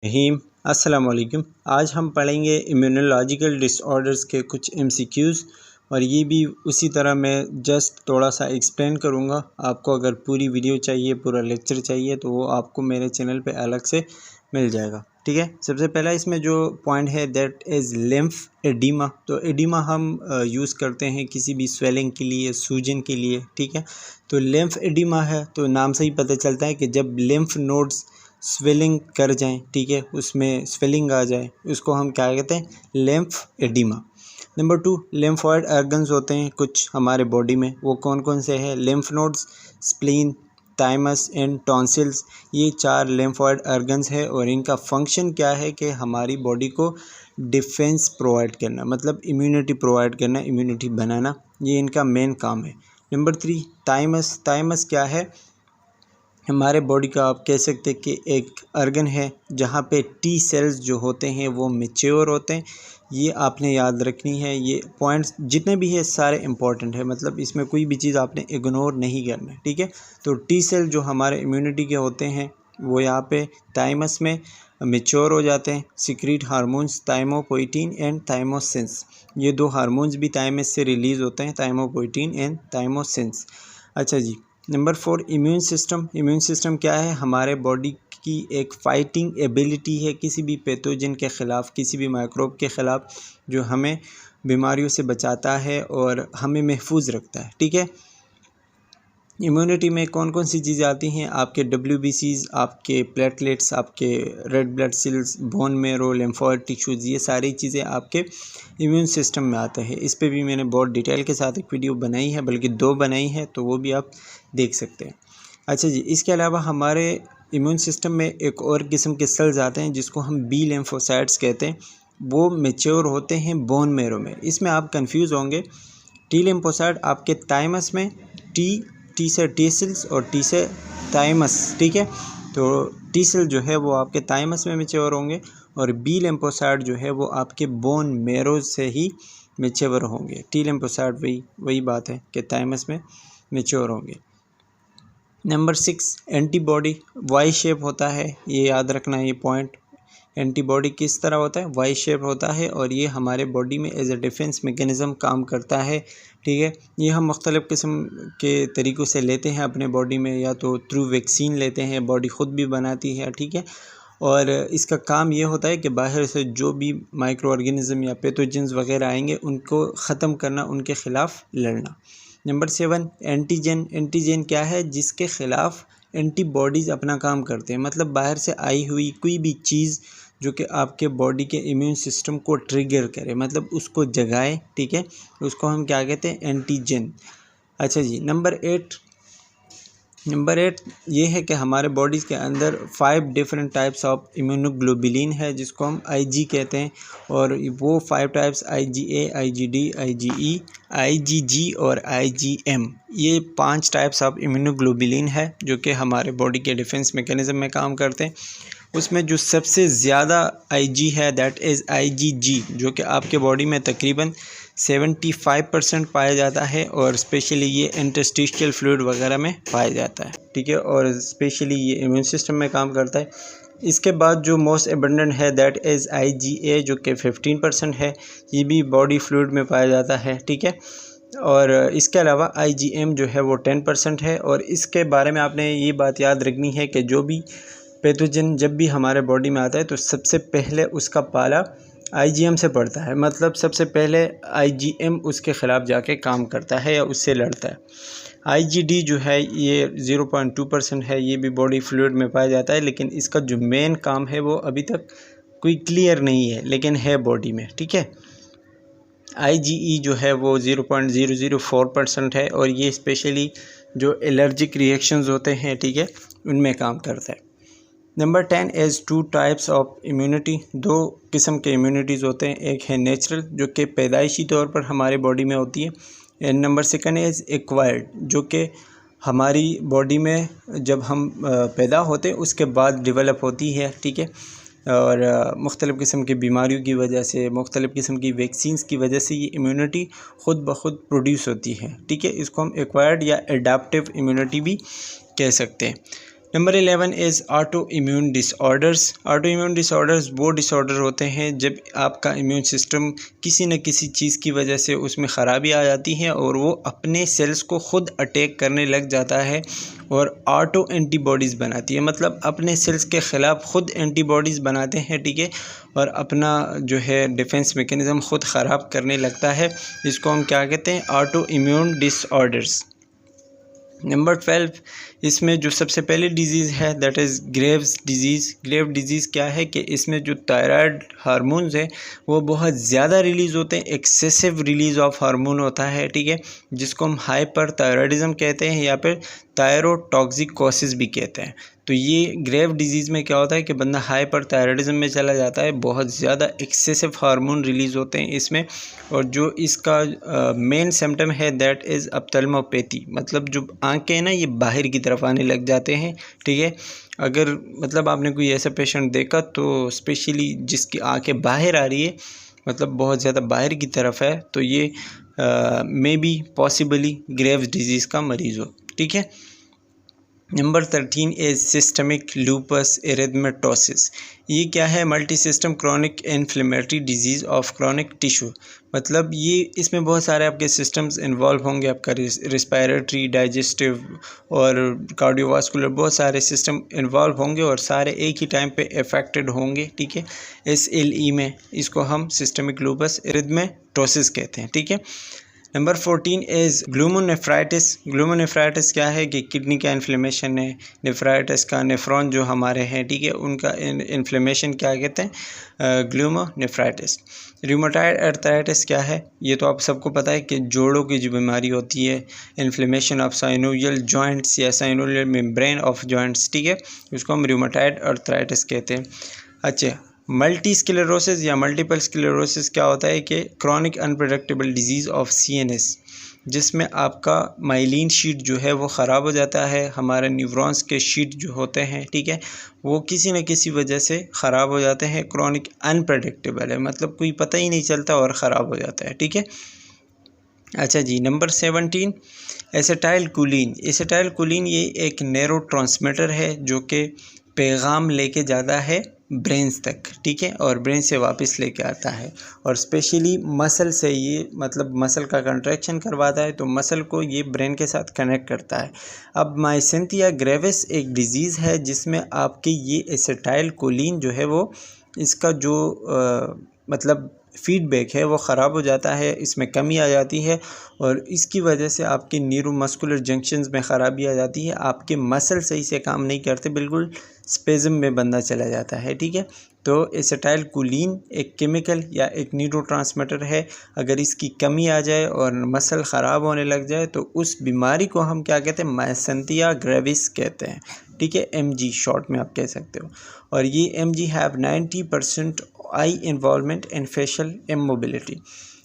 रहीम अस्सलाम वालेकुम। आज हम पढ़ेंगे इम्यूनोलॉजिकल डिसऑर्डर्स के कुछ एमसीक्यूज़ और ये भी उसी तरह मैं जस्ट थोड़ा सा एक्सप्लेन करूँगा। आपको अगर पूरी वीडियो चाहिए, पूरा लेक्चर चाहिए तो वो आपको मेरे चैनल पे अलग से मिल जाएगा। ठीक है, सबसे पहला इसमें जो पॉइंट है दैट इज़ लिम्फ एडिमा। तो एडिमा हम यूज़ करते हैं किसी भी स्वेलिंग के लिए, सूजन के लिए। ठीक है, तो लिम्फ एडिमा है तो नाम से ही पता चलता है कि जब लिम्फ नोड्स स्वेलिंग कर जाएं, ठीक है, उसमें स्वेलिंग आ जाए, उसको हम क्या कहते हैं, lymph oedema. Number 2, lymphoid organs होते हैं कुछ हमारे बॉडी में, वो कौन कौन से हैं? Lymph nodes, spleen, thymus and tonsils. ये 4 लिम्फॉइड ऑर्गन्स है और इनका फंक्शन क्या है कि हमारी बॉडी को डिफेंस प्रोवाइड करना, मतलब इम्यूनिटी प्रोवाइड करना, इम्यूनिटी बनाना, ये इनका मेन काम है। Number 3, thymus. थाइमस क्या है? हमारे बॉडी का आप कह सकते हैं कि एक ऑर्गन है जहाँ पे टी सेल्स जो होते हैं वो मैच्योर होते हैं। ये आपने याद रखनी है, ये पॉइंट्स जितने भी है सारे इंपॉर्टेंट है, मतलब इसमें कोई भी चीज़ आपने इग्नोर नहीं करना है। ठीक है, तो टी सेल जो हमारे इम्यूनिटी के होते हैं वो यहाँ पे थाइमस में मैच्योर हो जाते हैं, सीक्रेट हार्मोन्स थाइमोपोएटिन एंड थाइमोसिन्स। ये 2 हार्मोन्स भी थाइमस से रिलीज़ होते हैं, थाइमोपोएटिन एंड थाइमोसिन्स। अच्छा जी, number 4, immune system. Immune system क्या है? हमारे बॉडी की एक फाइटिंग एबिलिटी है किसी भी पैथोजन के ख़िलाफ़, किसी भी माइक्रोब के ख़िलाफ़, जो हमें बीमारियों से बचाता है और हमें महफूज रखता है। ठीक है, इम्यूनिटी में कौन कौन सी चीज़ें आती हैं? आपके WBCs, आपके प्लेटलेट्स, आपके red blood cells, bone marrow, lymphoid tissues, ये सारी चीज़ें आपके इम्यून सिस्टम में आते हैं। इस पे भी मैंने बहुत डिटेल के साथ एक वीडियो बनाई है, बल्कि 2 बनाई है, तो वो भी आप देख सकते हैं। अच्छा जी, इसके अलावा हमारे इम्यून सिस्टम में एक और किस्म के सेल्स आते हैं जिसको हम बी लिम्फोसाइट्स कहते हैं। वो मैच्योर होते हैं बोन मेरो में। इसमें आप कंफ्यूज होंगे, टी लिम्फोसाइट आपके थाइमस में, टी से टी सेल्स और टी से थाइमस। ठीक है, तो टी सेल जो है वो आपके थाइमस में मैच्योर होंगे और बी लिम्फोसाइट जो है वो आपके बोन मेरो से ही मैच्योर होंगे। टी लिम्फोसाइट वही बात है कि थाइमस में मैच्योर होंगे। Number 6, antibody. वाई शेप होता है, ये याद रखना है ये पॉइंट। एंटीबॉडी किस तरह होता है? वाई शेप होता है और ये हमारे बॉडी में एज ए डिफेंस मैकेनिज़्म काम करता है। ठीक है, ये हम मुख्तलिफ़ किस्म के तरीक़ों से लेते हैं अपने बॉडी में, या तो थ्रू वैक्सीन लेते हैं, बॉडी ख़ुद भी बनाती है। ठीक है, और इसका काम ये होता है कि बाहर से जो भी माइक्रो ऑर्गेनिज़म या पैथोजेंस वगैरह आएंगे उनको ख़त्म करना, उनके ख़िलाफ़ लड़ना। Number 7, antigen. एंटीजन क्या है? जिसके ख़िलाफ़ एंटीबॉडीज़ अपना काम करते हैं, मतलब बाहर से आई हुई कोई भी चीज़ जो कि आपके बॉडी के इम्यून सिस्टम को ट्रिगर करे, मतलब उसको जगाए। ठीक है, उसको हम क्या कहते हैं? एंटीजन। अच्छा जी, नंबर 8 ये है कि हमारे बॉडीज़ के अंदर 5 डिफरेंट टाइप्स ऑफ इम्यूनोग्लोबुलिन है जिसको हम IG कहते हैं, और वो 5 types IgA, IgD, IgE, IgG और IgM, ये 5 टाइप्स ऑफ इम्यूनोग्लोबुलिन है जो कि हमारे बॉडी के डिफेंस मैकेनिज़्म में काम करते हैं। उसमें जो सबसे ज़्यादा IG है दैट इज़ IgG, जो कि आपके बॉडी में तकरीबन 75% पाया जाता है और स्पेशली ये इंटरस्टिशियल फ्लूइड वगैरह में पाया जाता है। ठीक है, और स्पेशली ये इम्यून सिस्टम में काम करता है। इसके बाद जो मोस्ट एबंडेंट है दैट इज़ IgA, जो कि 15% है, ये भी बॉडी फ्लूइड में पाया जाता है। ठीक है, और इसके अलावा IgM जो है वो 10% है। और इसके बारे में आपने ये बात याद रखनी है कि जो भी पैथोजन जब भी हमारे बॉडी में आता है तो सबसे पहले उसका पाला IgM से पड़ता है, मतलब सबसे पहले IgM उसके ख़िलाफ़ जाके काम करता है या उससे लड़ता है। IgD जो है ये 0.2% है, ये भी बॉडी फ्लूइड में पाया जाता है, लेकिन इसका जो मेन काम है वो अभी तक कोई क्लियर नहीं है, लेकिन है बॉडी में। ठीक है, IgE जो है वो 0.004% है और ये स्पेशली जो एलर्जिक रिएक्शंस होते हैं, ठीक है, उनमें काम करता है। Number 10 is 2 types of immunity. 2 किस्म के इम्यूनिटीज़ होते हैं, एक है नेचुरल जो कि पैदाइशी तौर पर हमारे बॉडी में होती है, एंड नंबर 2 इज़ एक्वायर्ड, जो कि हमारी बॉडी में जब हम पैदा होते हैं उसके बाद डेवलप होती है। ठीक है, और मुख्तलिफ़ किस्म की बीमारियों की वजह से, मुख्तलिफ़ किस्म की वैक्सीन्स की वजह से ये इम्यूनिटी ख़ुद ब खुद प्रोड्यूस होती है। ठीक है, इसको हम एक्वायर्ड या एडाप्टिव इम्यूनिटी भी कह सकते हैं। Number 11 is auto immune disorders. Auto immune disorders वो डिसऑर्डर होते हैं जब आपका इम्यून सिस्टम किसी न किसी चीज़ की वजह से उसमें ख़राबी आ जाती है और वो अपने सेल्स को ख़ुद अटैक करने लग जाता है और ऑटो एंटीबॉडीज़ बनाती है, मतलब अपने सेल्स के ख़िलाफ़ ख़ुद एंटीबॉडीज़ बनाते हैं, ठीक है, और अपना जो है डिफेंस मैकेनिज़्म ख़ुद ख़राब करने लगता है। इसको हम क्या कहते हैं? Auto immune disorders. नंबर 12, इसमें जो सबसे पहली डिज़ीज़ है that is Graves disease. Grave disease क्या है कि इसमें जो थायराइड हार्मोन्स है वो बहुत ज़्यादा रिलीज़ होते हैं, एक्सेसिव रिलीज़ ऑफ हार्मोन होता है, ठीक है, जिसको हम हाइपर थायराइडिज्म कहते हैं या फिर थायरोटॉक्सिकोसिस भी कहते हैं। तो ये ग्रेव डिज़ीज़ में क्या होता है कि बंदा हाइपर थायराइडिज्म में चला जाता है, बहुत ज़्यादा एक्सेसिव हार्मोन रिलीज़ होते हैं इसमें, और जो इसका मेन सिम्टम है दैट इज़ ऑप्थेल्मोपैथी, मतलब जो आँखें हैं ना ये बाहर की तरफ आने लग जाते हैं, ठीक है। अगर मतलब आपने कोई ऐसा पेशेंट देखा तो स्पेशली जिसकी आँखें बाहर आ रही है, मतलब बहुत ज़्यादा बाहर की तरफ है, तो ये may be possibly Graves disease का मरीज़ हो, ठीक है। Number 13 is systemic lupus erythematosus. ये क्या है? Multi system chronic inflammatory disease of chronic tissue, मतलब ये इसमें बहुत सारे आपके सिस्टम्स इन्वॉल्व होंगे, आपका रिस्पायरेटरी, डाइजेस्टिव और कार्डियोवास्कुलर, बहुत सारे सिस्टम इन्वॉल्व होंगे और सारे एक ही टाइम पे अफेक्टेड होंगे, ठीक है, SLE में। इसको हम सिस्टमिक लूपस एरिथमेटोसिस कहते हैं, ठीक है। Number 14 is ग्लूमोनेफ्राइटिस। ग्लूमोनेफ्राइटिस क्या है कि किडनी का इन्फ्लेमेशन है, नेफ्राइटिस का, नेफ्रॉन जो हमारे हैं, ठीक है, उनका इन्फ्लेमेशन क्या कहते हैं? ग्लूमोनेफ्राइटिस। रूमेटॉइड अर्थराइटिस क्या है? ये तो आप सबको पता है कि जोड़ों की जो बीमारी होती है, इन्फ्लेमेशन ऑफ साइनोवियल जॉइंट्स या साइनोवियल मेम्ब्रेन ऑफ जॉइंट्स, ठीक है, उसको हम रूमेटॉइड अर्थराइटिस कहते हैं। अच्छा, मल्टी स्क्लेरोसिस या मल्टीपल स्क्लेरोसिस क्या होता है कि chronic unpredictable disease of CNS, जिसमें आपका माइलिन शीट जो है वो ख़राब हो जाता है, हमारे न्यूरॉन्स के शीट जो होते हैं, ठीक है, वो किसी न किसी वजह से ख़राब हो जाते हैं। क्रॉनिक अनप्रेडिक्टेबल है, मतलब कोई पता ही नहीं चलता और ख़राब हो जाता है, ठीक है। अच्छा जी, नंबर 17 एसिटाइलकोलिन। एसिटाइलकोलिन ये एक न्यूरोट्रांसमीटर है जो कि पैगाम लेके जाता है ब्रेन्स तक, ठीक है, और ब्रेन से वापस लेके आता है, और स्पेशली मसल से ये, मतलब मसल का कंट्रैक्शन करवाता है, तो मसल को ये ब्रेन के साथ कनेक्ट करता है। अब माइसेंथिया ग्रेविस एक डिज़ीज़ है जिसमें आपके ये एसिटाइलकोलिन जो है वो, इसका जो मतलब फीडबैक है वो ख़राब हो जाता है, इसमें कमी आ जाती है और इसकी वजह से आपके न्यूरोमस्कुलर जंक्शंस में ख़राबी आ जाती है, आपके मसल सही से काम नहीं करते, बिल्कुल स्पेज़म में बंदा चला जाता है, ठीक है। तो एसिटाइलकोलिन एक केमिकल या एक न्यूरोट्रांसमीटर है, अगर इसकी कमी आ जाए और मसल ख़राब होने लग जाए तो उस बीमारी को हम क्या कहते हैं? माइसेंथिया ग्रेविस कहते हैं, ठीक है, MG शॉर्ट में आप कह सकते हो। और ये MG have 90% I involvement and facial immobility.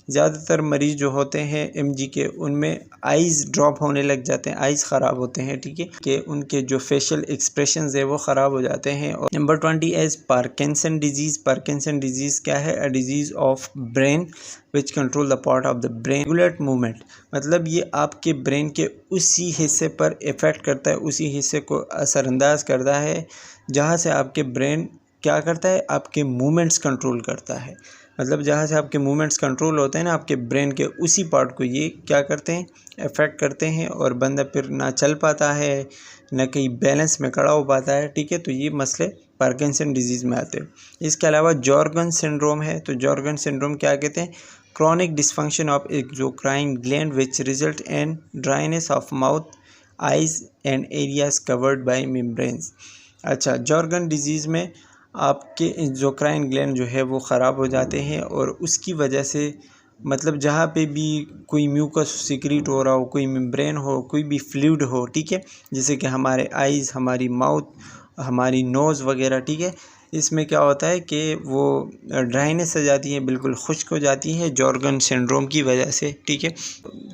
ज़्यादातर मरीज़ जो होते हैं MG के, उनमें आइज़ ड्रॉप होने लग जाते हैं, आइज़ ख़राब होते हैं, ठीक है, कि उनके जो फेशियल एक्सप्रेशंस है वो ख़राब हो जाते हैं। और number 20 is Parkinson disease. Parkinson disease क्या है? A disease of brain which control the part of the brain regulate movement, मतलब ये आपके ब्रेन के उसी हिस्से पर इफ़ेक्ट करता है, उसी हिस्से को असरअंदाज करता है जहाँ से आपके ब्रेन क्या करता है? आपके मूवमेंट्स कंट्रोल करता है, मतलब जहाँ से आपके मूवमेंट्स कंट्रोल होते हैं ना आपके ब्रेन के, उसी पार्ट को ये क्या करते हैं? अफेक्ट करते हैं, और बंदा फिर ना चल पाता है, ना कहीं बैलेंस में खड़ा हो पाता है, ठीक है। तो ये मसले पार्किंसन डिजीज़ में आते हैं। इसके अलावा जॉर्गन सिंड्रोम है, तो जॉर्गन सिंड्रोम क्या कहते हैं? Chronic dysfunction of exocrine gland which result in dryness of mouth, eyes and areas covered by membranes. अच्छा, जॉर्गन डिजीज़ में आपके एक्सोक्राइन ग्लैंड जो है वो ख़राब हो जाते हैं और उसकी वजह से, मतलब जहाँ पे भी कोई म्यूकस सिक्रीट हो रहा हो, कोई मेम्ब्रेन हो, कोई भी फ्लूइड हो, ठीक है, जैसे कि हमारे आइज़, हमारी माउथ, हमारी नोज़ वगैरह, ठीक है, इसमें क्या होता है कि वो ड्राइनेस आ जाती है, बिल्कुल खुश्क हो जाती है जॉर्गन सिंड्रोम की वजह से, ठीक है,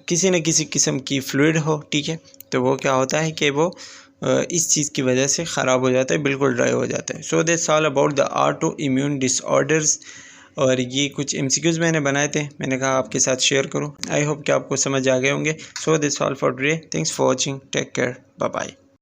किसी न किसी किस्म की फ्लूइड हो, ठीक है, तो वो क्या होता है कि वो इस चीज़ की वजह से ख़राब हो जाता है, बिल्कुल ड्राई हो जाता है। सो that's all about the auto immune disorders. और ये कुछ MCQs मैंने बनाए थे, मैंने कहा आपके साथ शेयर करूं। आई होप कि आपको समझ आ गए होंगे। So that's all for today, thanks for watching, take care, bye bye.